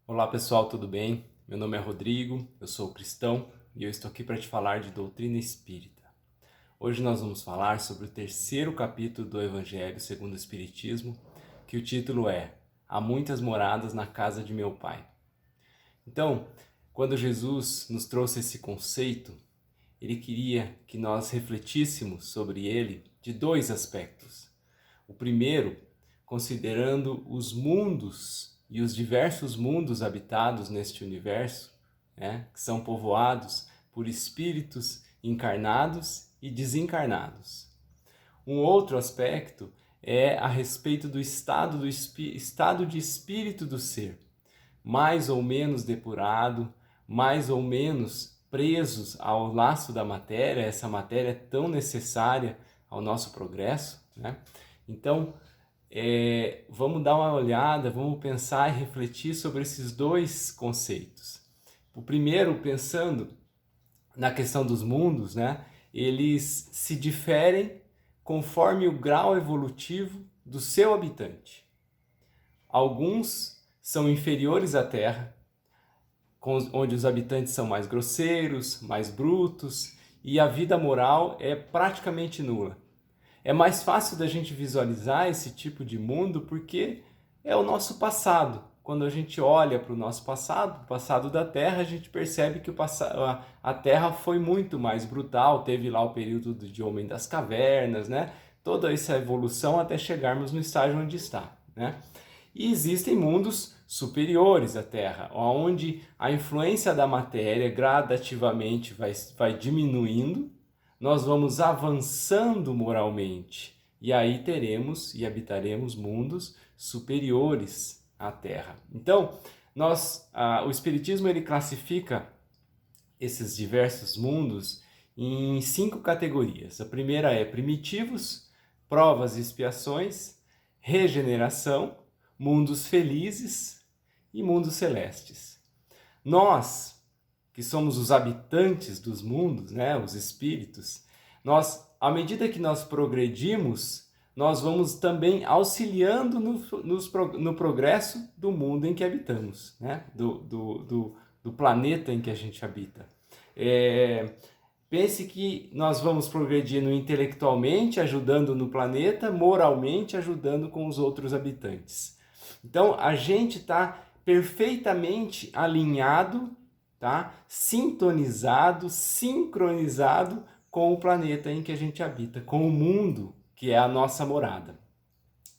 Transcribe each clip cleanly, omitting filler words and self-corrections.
Olá pessoal, tudo bem? Meu nome é Rodrigo, eu sou cristão e eu estou aqui para te falar de doutrina espírita. Hoje nós vamos falar sobre o terceiro capítulo do Evangelho segundo o Espiritismo, que o título é Há muitas moradas na casa de meu Pai. Então, quando Jesus nos trouxe esse conceito, ele queria que nós refletíssemos sobre ele de dois aspectos. O primeiro, considerando os mundos e os diversos mundos habitados neste universo, que são povoados por espíritos encarnados e desencarnados. Um outro aspecto é a respeito do estado de espírito do ser, mais ou menos depurado, mais ou menos presos ao laço da matéria, essa matéria tão necessária ao nosso progresso, né? Então, vamos dar uma olhada, vamos pensar e refletir sobre esses dois conceitos. O primeiro, pensando na questão dos mundos, né? Eles se diferem conforme o grau evolutivo do seu habitante. Alguns são inferiores à Terra, onde os habitantes são mais grosseiros, mais brutos, e a vida moral é praticamente nula. É mais fácil da gente visualizar esse tipo de mundo porque é o nosso passado. Quando a gente olha para o nosso passado, o passado da Terra, a gente percebe que a Terra foi muito mais brutal, teve lá o período de Homem das Cavernas, né? Toda essa evolução até chegarmos no estágio onde está, né? E existem mundos superiores à Terra, onde a influência da matéria gradativamente vai diminuindo, nós vamos avançando moralmente, e aí teremos e habitaremos mundos superiores à Terra. Então, o Espiritismo ele classifica esses diversos mundos em 5 categorias. A primeira é primitivos, provas e expiações, regeneração, mundos felizes e mundos celestes. Nós, que somos os habitantes dos mundos, né, os espíritos, à medida que nós progredimos, nós vamos também auxiliando no progresso do mundo em que habitamos, né, do planeta em que a gente habita. Pense que nós vamos progredindo intelectualmente, ajudando no planeta, moralmente, ajudando com os outros habitantes. Então, a gente está perfeitamente alinhado, tá? Sintonizado, sincronizado com o planeta em que a gente habita, com o mundo que é a nossa morada.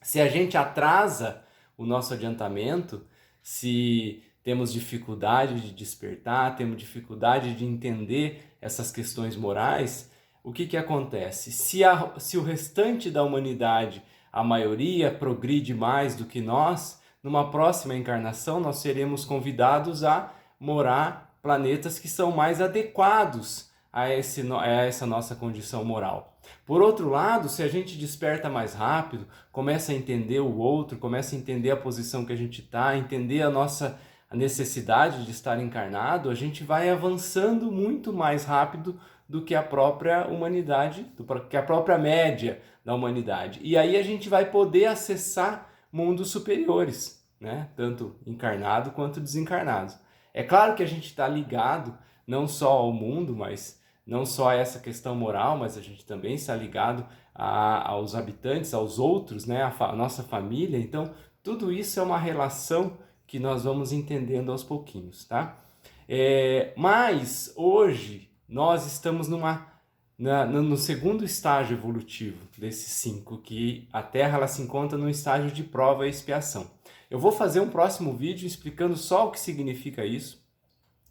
Se a gente atrasa o nosso adiantamento, se temos dificuldade de despertar, temos dificuldade de entender essas questões morais, o que acontece? Se o restante da humanidade, a maioria, progride mais do que nós, numa próxima encarnação nós seremos convidados a morar planetas que são mais adequados a essa nossa condição moral. Por outro lado, se a gente desperta mais rápido, começa a entender o outro, começa a entender a posição que a gente está, entender a necessidade de estar encarnado, a gente vai avançando muito mais rápido do que a própria humanidade, do que a própria média da humanidade. E aí a gente vai poder acessar mundos superiores, né? Tanto encarnado quanto desencarnado. É claro que a gente está ligado não só ao mundo, mas não só a essa questão moral, mas a gente também está ligado aos habitantes, aos outros, né? A nossa família. Então, tudo isso é uma relação que nós vamos entendendo aos pouquinhos, tá? Mas hoje nós estamos no segundo estágio evolutivo desses 5, que a Terra ela se encontra no estágio de prova e expiação. Eu vou fazer um próximo vídeo explicando só o que significa isso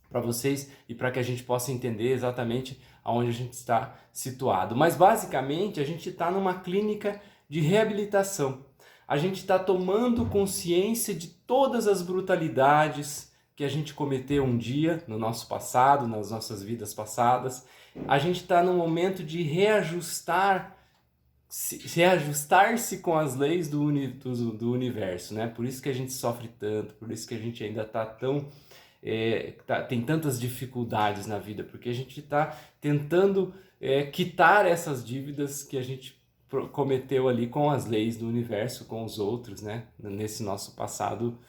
para vocês e para que a gente possa entender exatamente aonde a gente está situado. Mas basicamente a gente está numa clínica de reabilitação. A gente está tomando consciência de todas as brutalidades que a gente cometeu um dia no nosso passado, nas nossas vidas passadas. A gente está num momento de reajustar-se com as leis do universo, né? Por isso que a gente sofre tanto, por isso que a gente ainda está tem tantas dificuldades na vida, porque a gente está tentando quitar essas dívidas que a gente cometeu ali com as leis do universo, com os outros, né? Nesse nosso passado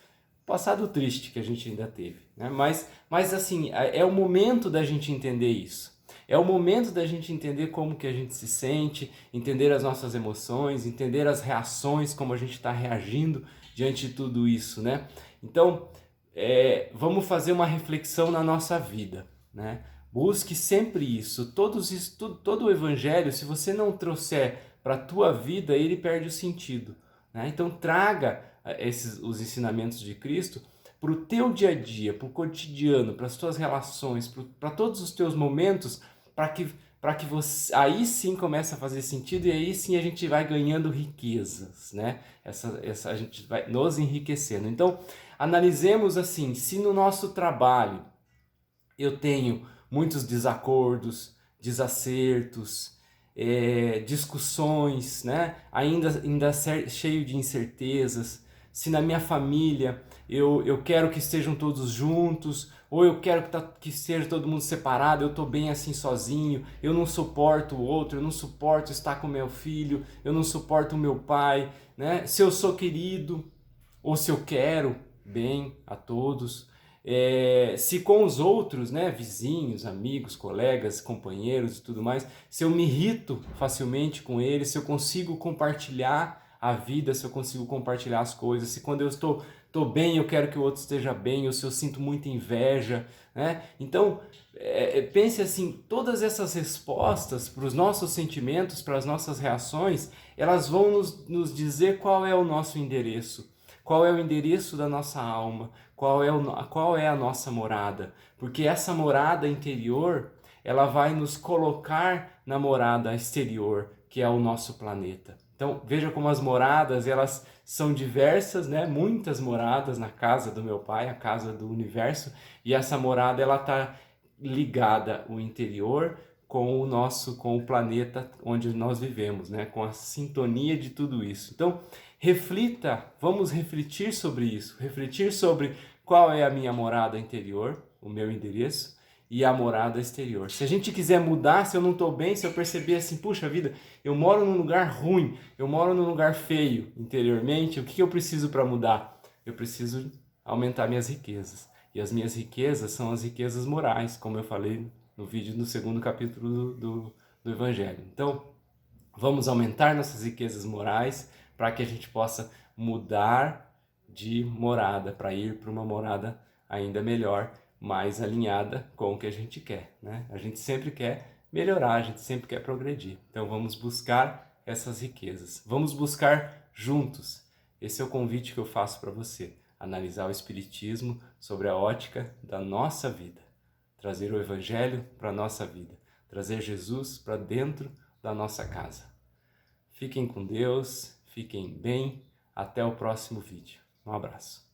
passado triste que a gente ainda teve, né? Mas assim, é o momento da gente entender isso. É o momento da gente entender como que a gente se sente, entender as nossas emoções, entender as reações, como a gente está reagindo diante de tudo isso, né? Então, vamos fazer uma reflexão na nossa vida, né? Busque sempre isso. Todo o evangelho, se você não trouxer para a tua vida, ele perde o sentido, né? Então traga os ensinamentos de Cristo para o teu dia a dia, para o cotidiano, para as tuas relações, para todos os teus momentos, para que você aí sim comece a fazer sentido e aí sim a gente vai ganhando riquezas, né? A gente vai nos enriquecendo. Então, analisemos assim, se no nosso trabalho eu tenho muitos desacordos, desacertos, discussões, né? Ainda cheio de incertezas. Se na minha família eu quero que estejam todos juntos, ou eu quero que esteja todo mundo separado, eu estou bem assim sozinho, eu não suporto o outro, eu não suporto estar com meu filho, eu não suporto o meu pai, né? Se eu sou querido, ou se eu quero bem a todos, se com os outros, né, vizinhos, amigos, colegas, companheiros e tudo mais, se eu me irrito facilmente com eles, se eu consigo compartilhar a vida, se eu consigo compartilhar as coisas, se quando eu estou bem eu quero que o outro esteja bem, ou se eu sinto muita inveja, né? Então, pense assim, todas essas respostas para os nossos sentimentos, para as nossas reações, elas vão nos dizer qual é o nosso endereço. Qual é o endereço da nossa alma? Qual é a nossa morada? Porque essa morada interior, ela vai nos colocar na morada exterior, que é o nosso planeta. Então, veja como as moradas, elas são diversas, né? Muitas moradas na casa do meu pai, a casa do universo, e essa morada, ela está ligada o interior com o planeta onde nós vivemos, né? Com a sintonia de tudo isso. Então, reflita, vamos refletir sobre isso, refletir sobre qual é a minha morada interior, o meu endereço, e a morada exterior. Se a gente quiser mudar, se eu não estou bem, se eu perceber assim, puxa vida, eu moro num lugar ruim, eu moro num lugar feio interiormente, o que eu preciso para mudar? Eu preciso aumentar minhas riquezas. E as minhas riquezas são as riquezas morais, como eu falei no vídeo no segundo capítulo do Evangelho. Então, vamos aumentar nossas riquezas morais para que a gente possa mudar de morada, para ir para uma morada ainda melhor, mais alinhada com o que a gente quer, né? A gente sempre quer melhorar, a gente sempre quer progredir. Então vamos buscar essas riquezas. Vamos buscar juntos. Esse é o convite que eu faço para você. Analisar o Espiritismo sobre a ótica da nossa vida. Trazer o Evangelho para a nossa vida. Trazer Jesus para dentro da nossa casa. Fiquem com Deus, fiquem bem, até o próximo vídeo. Um abraço.